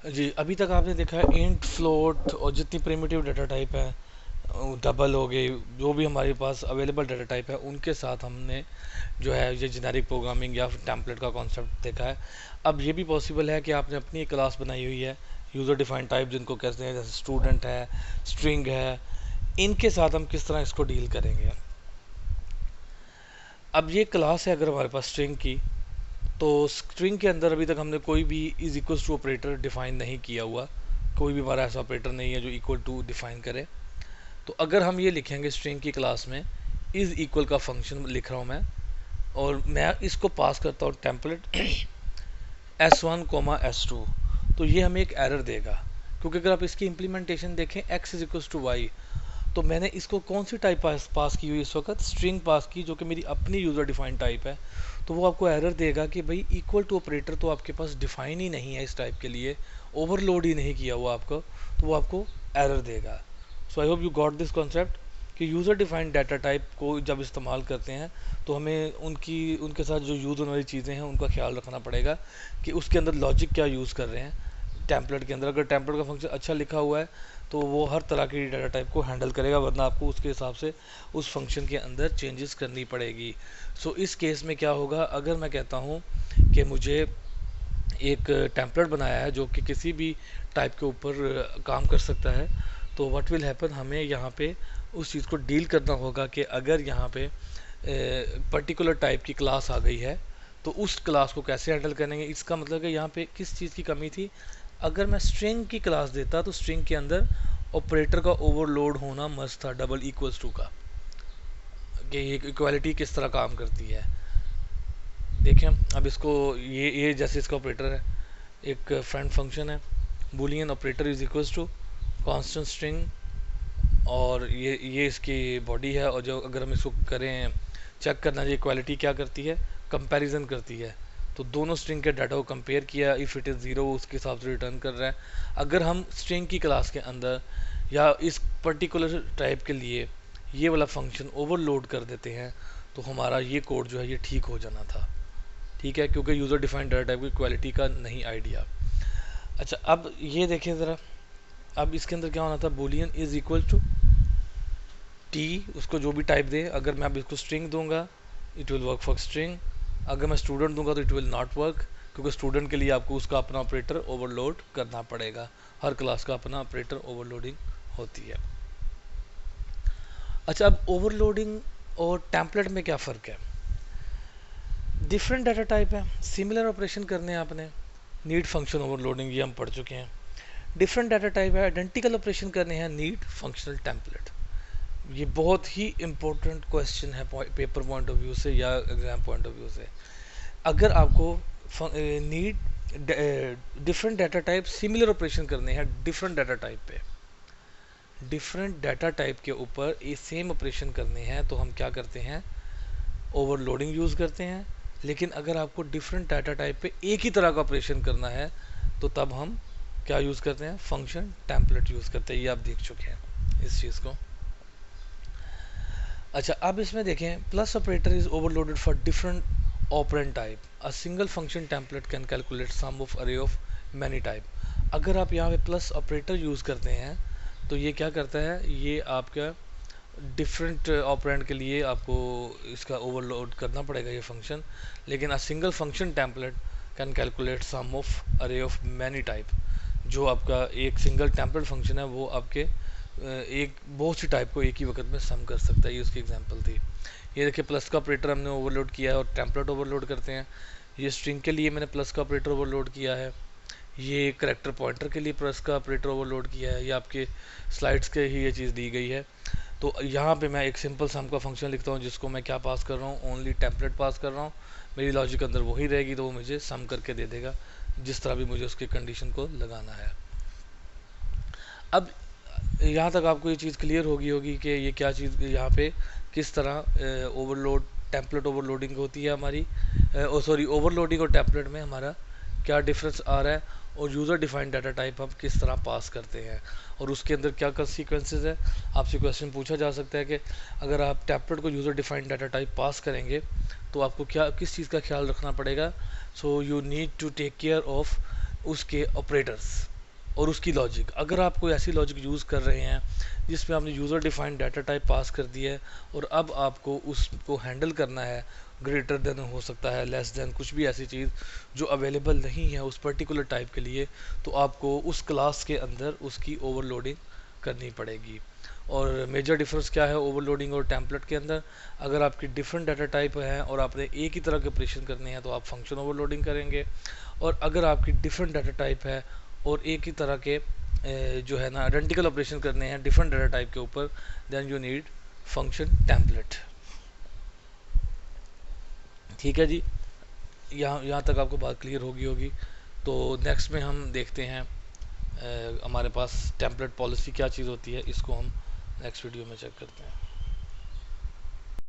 जी, अभी तक आपने देखा है इंट, फ्लोट और जितनी प्रिमिटिव डाटा टाइप है, डबल हो गई, जो भी हमारे पास अवेलेबल डाटा टाइप है उनके साथ हमने जो है ये जेनेरिक प्रोग्रामिंग या फिर टेम्पलेट का कॉन्सेप्ट देखा है। अब ये भी पॉसिबल है कि आपने अपनी एक क्लास बनाई हुई है, यूज़र डिफाइंड टाइप जिनको कहते हैं, जैसे स्टूडेंट है, स्ट्रिंग है, इनके साथ हम किस तरह इसको डील करेंगे। अब ये क्लास है अगर हमारे पास स्ट्रिंग की, तो स्ट्रिंग के अंदर अभी तक हमने कोई भी is equal to operator define नहीं किया हुआ, कोई भी हमारा ऐसा ऑपरेटर नहीं है जो इक्वल टू डिफाइन करे। तो अगर हम ये लिखेंगे स्ट्रिंग की क्लास में इज इक्वल का फंक्शन लिख रहा हूँ मैं, और मैं इसको पास करता हूँ टेम्पलेट S1, S2, तो ये हमें एक एरर देगा, क्योंकि अगर आप इसकी इम्प्लीमेंटेशन देखें x is equal to y, तो मैंने इसको कौन सी टाइप पास की हुई इस वक्त, स्ट्रिंग पास की, जो कि मेरी अपनी यूज़र डिफाइंड टाइप है। तो वो आपको एरर देगा कि भाई इक्वल टू ऑपरेटर तो आपके पास डिफाइन ही नहीं है इस टाइप के लिए, ओवरलोड ही नहीं किया हुआ आपको, तो वो आपको एरर देगा। So I hope you got this concept कि यूज़र डिफाइंड डाटा टाइप को जब इस्तेमाल करते हैं तो हमें उनके साथ जो यूज़ होने वाली चीज़ें हैं उनका ख्याल रखना पड़ेगा कि उसके अंदर लॉजिक क्या यूज़ कर रहे हैं। टेम्पलेट के अंदर अगर टेम्पलेट का फंक्शन अच्छा लिखा हुआ है तो वो हर तरह की डाटा टाइप को हैंडल करेगा, वरना आपको उसके हिसाब से उस फंक्शन के अंदर चेंजेस करनी पड़ेगी। सो इस केस में क्या होगा, अगर मैं कहता हूँ कि मुझे एक टेम्पलेट बनाया है जो कि किसी भी टाइप के ऊपर काम कर सकता है, तो व्हाट विल हैपन, हमें यहाँ पे उस चीज़ को डील करना होगा कि अगर यहाँ पे पर्टिकुलर टाइप की क्लास आ गई है तो उस क्लास को कैसे हैंडल करेंगे। इसका मतलब कि यहाँ पे किस चीज़ की कमी थी, अगर मैं स्ट्रिंग की क्लास देता तो स्ट्रिंग के अंदर ऑपरेटर का ओवरलोड होना मस्ट था, डबल इक्वल्स टू का, कि इक्वालिटी किस तरह काम करती है। देखें अब इसको, ये जैसे इसका ऑपरेटर है, एक फ्रेंड फंक्शन है, boolean operator is equals to constant string, और ये इसकी बॉडी है, और जो अगर हम इसको करें चेक करना चाहिए क्वालिटी क्या करती है, कंपैरिजन करती है। तो दोनों स्ट्रिंग के डाटा को कंपेयर किया, इफ़ इट इज़ ज़ीरो उसके हिसाब से रिटर्न कर रहा है। अगर हम स्ट्रिंग की क्लास के अंदर या इस पर्टिकुलर टाइप के लिए ये वाला फंक्शन ओवरलोड कर देते हैं तो हमारा ये कोड जो है ये ठीक हो जाना था। ठीक है, क्योंकि यूज़र डिफाइंड डाटा टाइप की क्वालिटी का नहीं आइडिया। अच्छा, अब ये देखें ज़रा, अब इसके अंदर क्या होना था, boolean is equal to T, उसको जो भी टाइप दे, अगर मैं अब इसको स्ट्रिंग दूंगा it will work for string, अगर मैं स्टूडेंट दूंगा तो इट विल नॉट वर्क, क्योंकि स्टूडेंट के लिए आपको उसका अपना ऑपरेटर ओवरलोड करना पड़ेगा। हर क्लास का अपना ऑपरेटर ओवरलोडिंग होती है। अच्छा, अब ओवरलोडिंग और टेम्पलेट में क्या फ़र्क है। डिफरेंट डाटा टाइप है, सिमिलर ऑपरेशन करने हैं आपने, नीड फंक्शन ओवरलोडिंग ये हम पढ़ चुके हैं। डिफरेंट डाटा टाइप है, आइडेंटिकल ऑपरेशन करने हैं, नीड फंक्शनल टेम्पलेट। ये बहुत ही इम्पोर्टेंट क्वेश्चन है पेपर पॉइंट ऑफ व्यू से या एग्जाम पॉइंट ऑफ व्यू से। अगर आपको need different data type similar operation करने हैं डिफरेंट डाटा टाइप पे, डिफरेंट डाटा टाइप के ऊपर ये सेम ऑपरेशन करने हैं, तो हम क्या करते हैं, ओवरलोडिंग यूज़ करते हैं। लेकिन अगर आपको डिफरेंट डाटा टाइप पे एक ही तरह का ऑपरेशन करना है तो तब हम क्या यूज़ करते हैं, फंक्शन टेम्पलेट यूज़ करते हैं। ये आप देख चुके हैं इस चीज़ को। अच्छा, अब इसमें देखें, plus operator is overloaded for different operand type, a single function template can calculate sum of array of many type. अगर आप यहाँ पे प्लस ऑपरेटर यूज़ करते हैं तो ये क्या करता है, ये आपका डिफरेंट ऑपरेंड के लिए आपको इसका ओवरलोड करना पड़ेगा ये फंक्शन, लेकिन a single function template can calculate sum of array of many type. जो आपका एक सिंगल टेम्पलेट फंक्शन है वो आपके एक बहुत सी टाइप को एक ही वक्त में सम कर सकता है, ये उसकी एग्जांपल थी। ये देखिए, प्लस का ऑपरेटर हमने ओवरलोड किया है और टेम्पलेट ओवरलोड करते हैं। ये स्ट्रिंग के लिए मैंने प्लस का ऑपरेटर ओवरलोड किया है, ये करेक्टर पॉइंटर के लिए प्लस का ऑपरेटर ओवरलोड किया है, ये आपके स्लाइड्स के ही ये चीज़ दी गई है। तो यहाँ पे मैं एक सिंपल सम का फंक्शन लिखता हूँ जिसको मैं क्या पास कर रहा हूँ, ओनली टेम्पलेट पास कर रहा हूँ, मेरी लॉजिक अंदर वही रहेगी, तो वो मुझे सम करके दे देगा जिस तरह भी मुझे उसकी कंडीशन को लगाना है। अब यहाँ तक आपको ये चीज़ क्लियर होगी कि ये क्या चीज़ यहाँ पे किस तरह ओवरलोड टेम्पलेट ओवरलोडिंग होती है हमारी, सॉरी ओवरलोडिंग और टेम्पलेट में हमारा क्या डिफरेंस आ रहा है, और यूज़र डिफाइंड डाटा टाइप हम किस तरह पास करते हैं और उसके अंदर क्या कंसीक्वेंसेस है। आपसे क्वेश्चन पूछा जा सकता है कि अगर आप टेम्पलेट को यूज़र डिफाइंड डाटा टाइप पास करेंगे तो आपको क्या किस चीज़ का ख्याल रखना पड़ेगा। So you need to take care of उसके ऑपरेटर्स और उसकी लॉजिक। अगर आप कोई ऐसी लॉजिक यूज़ कर रहे हैं जिसमें आपने यूज़र डिफाइंड डाटा टाइप पास कर दिया है और अब आपको उसको हैंडल करना है, ग्रेटर देन हो सकता है, लेस देन, कुछ भी ऐसी चीज़ जो अवेलेबल नहीं है उस पर्टिकुलर टाइप के लिए, तो आपको उस क्लास के अंदर उसकी ओवरलोडिंग करनी पड़ेगी। और मेजर डिफरेंस क्या है ओवरलोडिंग और टेम्पलेट के अंदर? अगर आपकी डिफरेंट डाटा टाइप है और आपने एक ही तरह के ऑपरेशन करने हैं तो आप फंक्शन ओवरलोडिंग करेंगे। और अगर आपकी डिफरेंट डाटा टाइप है और एक ही तरह के जो है ना आइडेंटिकल ऑपरेशन करने हैं डिफरेंट डाटा टाइप के ऊपर, then you need function template. ठीक है जी, यहाँ यहाँ तक आपको बात क्लियर होगी। तो नेक्स्ट में हम देखते हैं हमारे पास टेम्पलेट पॉलिसी क्या चीज़ होती है, इसको हम नेक्स्ट वीडियो में चेक करते हैं।